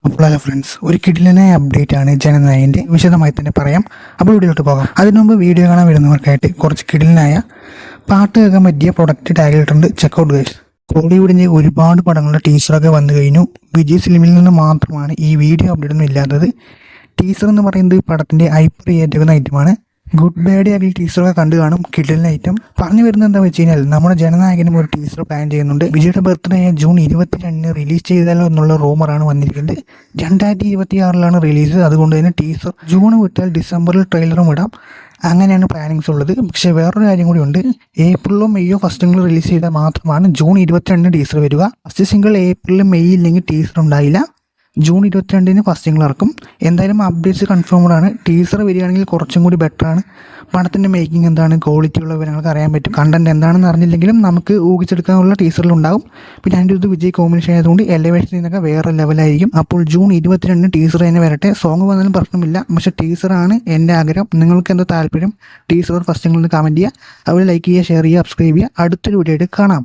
അപ്പോൾ hello friends, ഒരു കിടിലനായ update ആണ് ജനനായകൻ്റെ. വിശദമായി തന്നെ പറയാം. അപ്പോൾ വീഡിയോയിലോട്ട് പോകാം. അതിനു മുമ്പ് വീഡിയോ കാണാൻ വരുന്നവർക്കായിട്ട് കുറച്ച് കിടിലനായ പാട്ട് കേൾക്കാൻ പറ്റിയ പ്രൊഡക്റ്റ് ടാഗിലിട്ടുണ്ട്. Checkout guys. കോളിവുഡിൻ്റെ ഒരുപാട് പടങ്ങളുടെ ടീസറൊക്കെ വന്നു കഴിഞ്ഞു. വിജയ് ഫിലിമിൽ നിന്ന് മാത്രമാണ് ഈ വീഡിയോ അപ്ഡേറ്റ് ഒന്നും ഇല്ലാത്തത്. ടീസർ എന്ന് പറയുന്നത് പടത്തിൻ്റെ ഹൈപ്പർ ഏറ്റെടുക്കുന്ന ഐറ്റമാണ്. ഗുഡ് ബാഡ് ആയി ടീസറൊക്കെ കണ്ടു കാണും. കിടിലൻ ഐറ്റം. പറഞ്ഞു വരുന്നത് എന്താ വെച്ച് കഴിഞ്ഞാൽ, നമ്മുടെ ജനനായകനും ഒരു ടീസർ പ്ലാൻ ചെയ്യുന്നുണ്ട്. വിജയുടെ ബർത്ത്ഡേ ജൂൺ 22 റിലീസ് ചെയ്താലോ എന്നുള്ള റൂമറാണ് വന്നിരിക്കുന്നത്. 2026 റിലീസ്. അതുകൊണ്ട് തന്നെ ടീസർ ജൂൺ വിട്ടാൽ ഡിസംബറിൽ ട്രെയിലറും ഇടാം. അങ്ങനെയാണ് പ്ലാനിങ്സ് ഉള്ളത്. പക്ഷേ വേറൊരു കാര്യം കൂടി ഉണ്ട്. ഏപ്രിലോ മെയ്യോ ഫസ്റ്റ് സിംഗിൾ റിലീസ് ചെയ്താൽ മാത്രമാണ് ജൂൺ 22 ടീസർ വരിക. ഫസ്റ്റ് സിംഗിൾ ഏപ്രിൽ മെയ് ഇല്ലെങ്കിൽ ടീസർ ഉണ്ടായില്ല. ജൂൺ 22 ഫസ്റ്റ് സിംഗിൾ ഇറക്കും. എന്തായാലും അപ്ഡേറ്റ്സ് കൺഫേംഡ് ആണ്. ടീസർ വരികയാണെങ്കിൽ കുറച്ചും കൂടി ബെറ്ററാണ്. പടത്തിൻ്റെ മേക്കിംഗ് എന്താണ്, ക്വാളിറ്റി ഉള്ള വിവരങ്ങൾക്ക് അറിയാൻ പറ്റും. കണ്ടന്റ് എന്താണെന്ന് അറിഞ്ഞില്ലെങ്കിലും നമുക്ക് ഊഹിച്ചെടുക്കാനുള്ള ടീസറിലുണ്ടാവും. പിന്നെ അതിൻ്റെ ഇത് വിജയ് കോമ്പിനേഷൻ ആയതുകൊണ്ട് എലവേഷനിൽ നിന്നൊക്കെ വേറെ ലെവലായിരിക്കും. അപ്പോൾ ജൂൺ 22 ടീസർ തന്നെ വരട്ടെ. സോങ് വന്നാലും പ്രശ്നമില്ല. പക്ഷേ ടീസറാണ് എൻ്റെ ആഗ്രഹം. നിങ്ങൾക്ക് എന്താ താല്പര്യം? ടീസർ ഫസ്റ്റ് സിംഗിളിൽ കമൻറ്റ് ചെയ്യുക. അതുപോലെ ലൈക്ക് ചെയ്യുക, ഷെയർ ചെയ്യുക, സബ്സ്ക്രൈബ് ചെയ്യുക. അടുത്തൊരു വീഡിയോ ആയിട്ട് കാണാം.